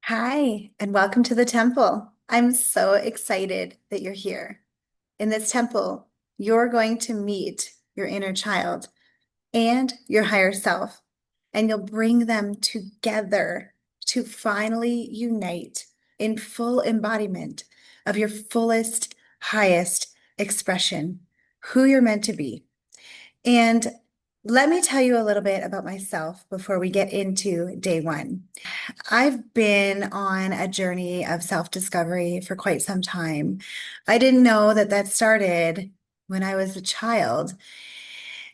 Hi, and welcome to the temple. I'm so excited that you're here. In this temple, you're going to meet your inner child and your higher self, and you'll bring them together to finally unite in full embodiment of your fullest, highest expression, who you're meant to be. And let me tell you a little bit about myself before we get into day one. I've been on a journey of self-discovery for quite some time. I didn't know that that started when I was a child,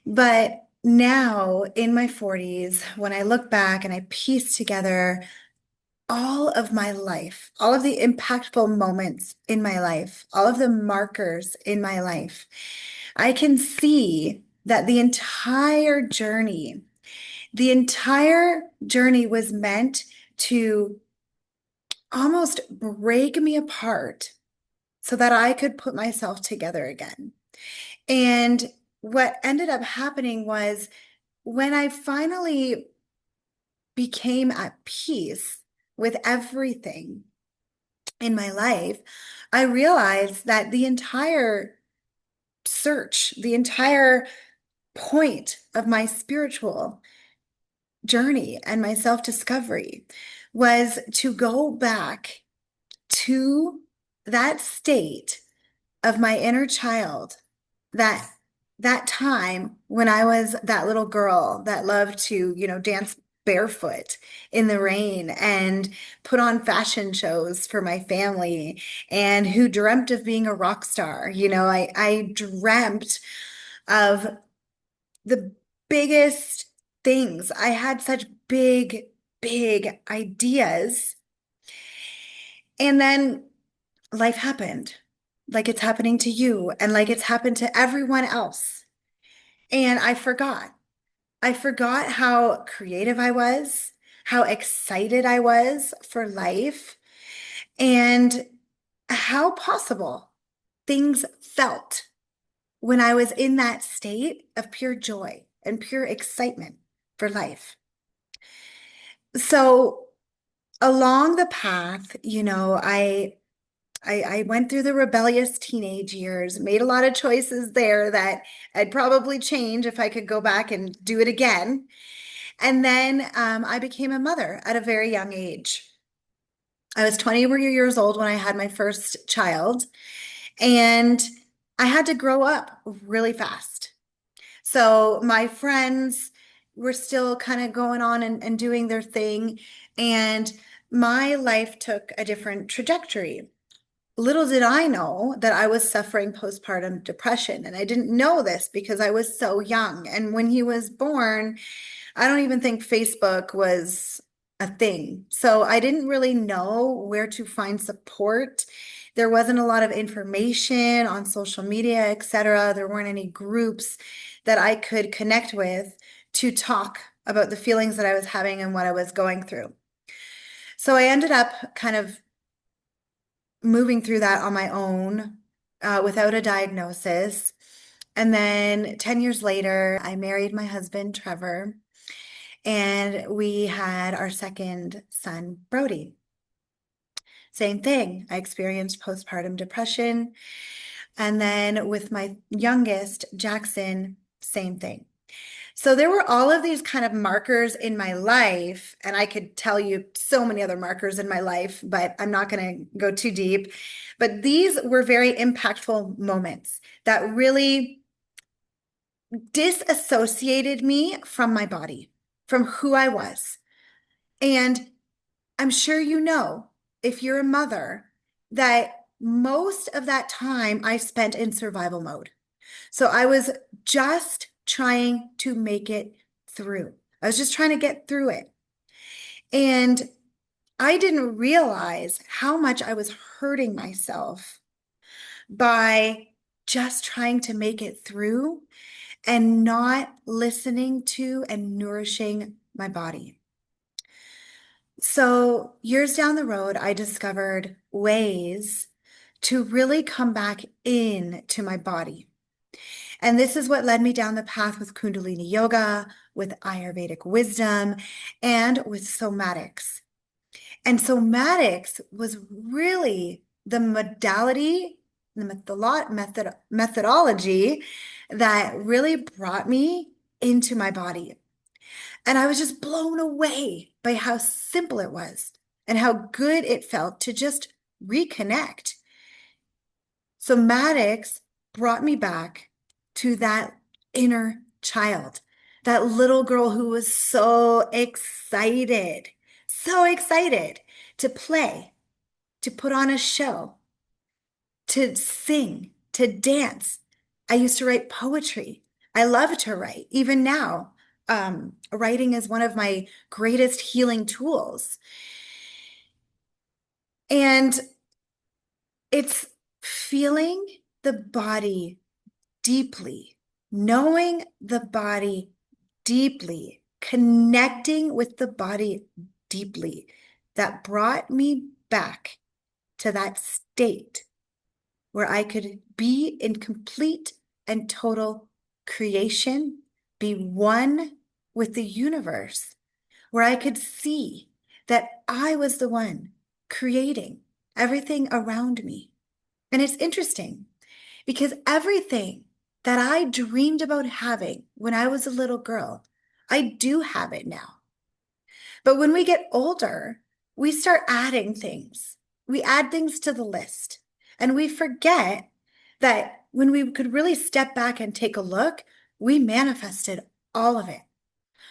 but now in my 40s, when I look back and I piece together all of my life, all of the impactful moments in my life, all of the markers in my life, I can see that the entire journey was meant to almost break me apart so that I could put myself together again. And what ended up happening was when I finally became at peace with everything in my life, I realized that the entire search, the entire point of my spiritual journey and my self-discovery was to go back to that state of my inner child, that that time when I was that little girl that loved to, dance barefoot in the rain and put on fashion shows for my family and who dreamt of being a rock star. I dreamt of the biggest things. I had such big, big ideas. And then life happened, like it's happening to you, and like it's happened to everyone else. And I forgot. I forgot how creative I was, how excited I was for life, and how possible things felt when I was in that state of pure joy and pure excitement for life. So along the path, I went through the rebellious teenage years, made a lot of choices there that I'd probably change if I could go back and do it again. And then I became a mother at a very young age. I was 20 years old when I had my first child, and I had to grow up really fast. So my friends were still kind of going on and doing their thing, and my life took a different trajectory. Little did I know that I was suffering postpartum depression. And I didn't know this because I was so young. And when he was born, I don't even think Facebook was a thing. So I didn't really know where to find support. There wasn't a lot of information on social media, etc. There weren't any groups that I could connect with to talk about the feelings that I was having and what I was going through. So I ended up kind of moving through that on my own without a diagnosis. And then 10 years later, I married my husband, Trevor, and we had our second son, Brody. Same thing. I experienced postpartum depression. And then with my youngest, Jackson, same thing. So there were all of these kind of markers in my life, and I could tell you so many other markers in my life, but I'm not going to go too deep. But these were very impactful moments that really disassociated me from my body, from who I was. And I'm sure you know, if you're a mother, that most of that time I spent in survival mode. So I was just trying to make it through. I was just trying to get through it. And I didn't realize how much I was hurting myself by just trying to make it through and not listening to and nourishing my body. So, years down the road, I discovered ways to really come back into my body. And this is what led me down the path with Kundalini Yoga, with Ayurvedic wisdom, and with somatics. And somatics was really the modality, the methodology that really brought me into my body. And I was just blown away by how simple it was and how good it felt to just reconnect. Somatics brought me back to that inner child, that little girl who was so excited to play, to put on a show, to sing, to dance. I used to write poetry. I love to write. Even now, writing is one of my greatest healing tools. And it's feeling the body deeply, knowing the body deeply, connecting with the body deeply, that brought me back to that state where I could be in complete and total creation, be one with the universe, where I could see that I was the one creating everything around me. And it's interesting because everything that I dreamed about having when I was a little girl, I do have it now. But when we get older, we start adding things. We add things to the list, and we forget that when we could really step back and take a look, we manifested all of it.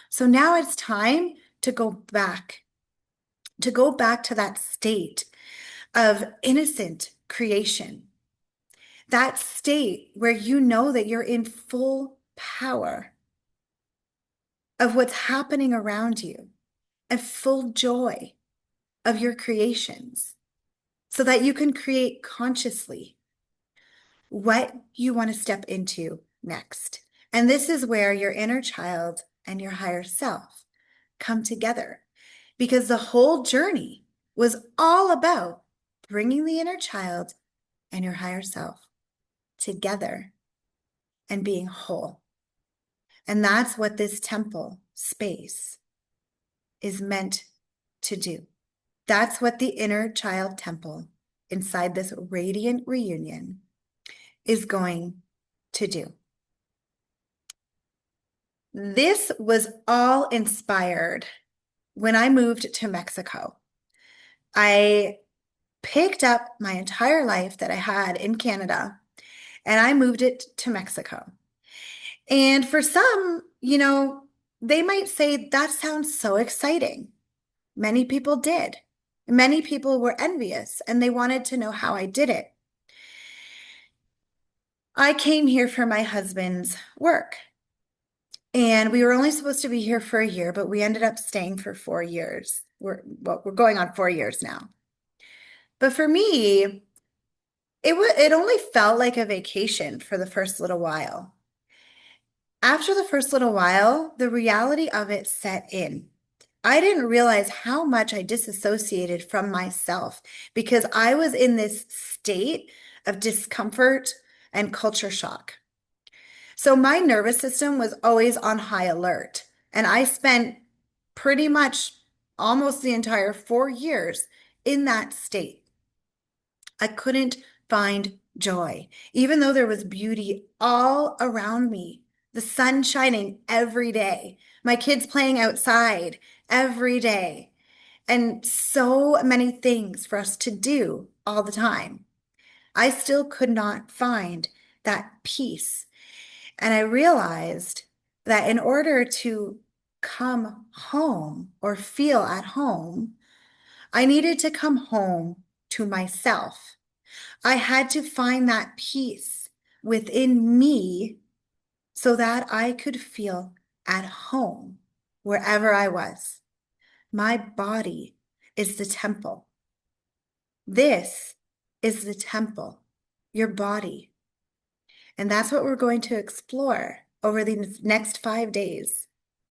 So now it's time to go back to that state of innocent creation, that state where you know that you're in full power of what's happening around you and full joy of your creations so that you can create consciously what you want to step into next. And this is where your inner child and your higher self come together, because the whole journey was all about bringing the inner child and your higher self together and being whole. And that's what this temple space is meant to do. That's what the inner child temple inside this radiant reunion is going to do. This was all inspired when I moved to Mexico. I picked up my entire life that I had in Canada and I moved it to Mexico. And for some, they might say that sounds so exciting. Many people did. Many people were envious and they wanted to know how I did it. I came here for my husband's work. And we were only supposed to be here for a year, but we ended up staying for 4 years. We're going on 4 years now. But for me, it only felt like a vacation for the first little while. After the first little while, the reality of it set in. I didn't realize how much I disassociated from myself because I was in this state of discomfort and culture shock. So my nervous system was always on high alert. And I spent pretty much almost the entire 4 years in that state. I couldn't find joy, even though there was beauty all around me, the sun shining every day, my kids playing outside every day, and so many things for us to do all the time. I still could not find that peace. And I realized that in order to come home or feel at home, I needed to come home to myself. I had to find that peace within me so that I could feel at home wherever I was. My body is the temple. This is the temple, your body. And that's what we're going to explore over the next 5 days.